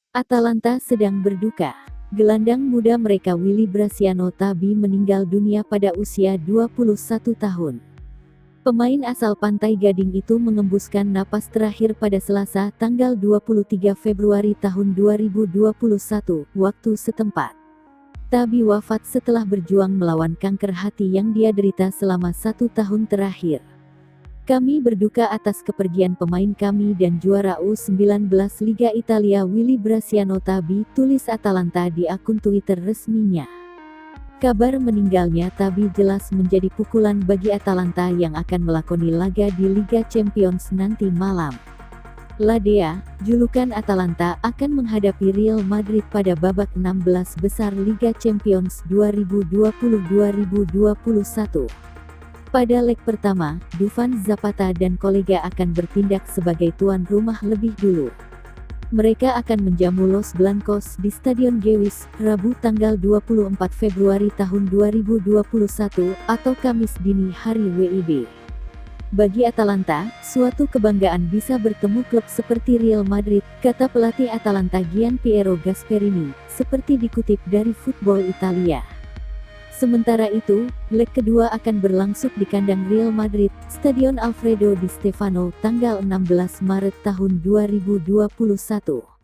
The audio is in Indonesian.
Atalanta sedang berduka. Gelandang muda mereka Willy Brasiano Tabi meninggal dunia pada usia 21 tahun. Pemain asal Pantai Gading itu mengembuskan napas terakhir pada Selasa, tanggal 23 Februari tahun 2021, waktu setempat. Tabi wafat setelah berjuang melawan kanker hati yang dia derita selama 1 tahun terakhir. Kami berduka atas kepergian pemain kami dan juara U19 Liga Italia Willy Brasiano Tabi, tulis Atalanta di akun Twitter resminya. Kabar meninggalnya Tabi jelas menjadi pukulan bagi Atalanta yang akan melakoni laga di Liga Champions nanti malam. La Dea, julukan Atalanta, akan menghadapi Real Madrid pada babak 16 besar Liga Champions 2020-2021. Pada leg pertama, Dufan Zapata dan kolega akan bertindak sebagai tuan rumah lebih dulu. Mereka akan menjamu Los Blancos di Stadion Gewiss, Rabu tanggal 24 Februari tahun 2021 atau Kamis dini hari WIB. Bagi Atalanta, suatu kebanggaan bisa bertemu klub seperti Real Madrid, kata pelatih Atalanta Gian Piero Gasperini, seperti dikutip dari Football Italia. Sementara itu, leg kedua akan berlangsung di kandang Real Madrid, Stadion Alfredo Di Stefano, tanggal 16 Maret tahun 2021.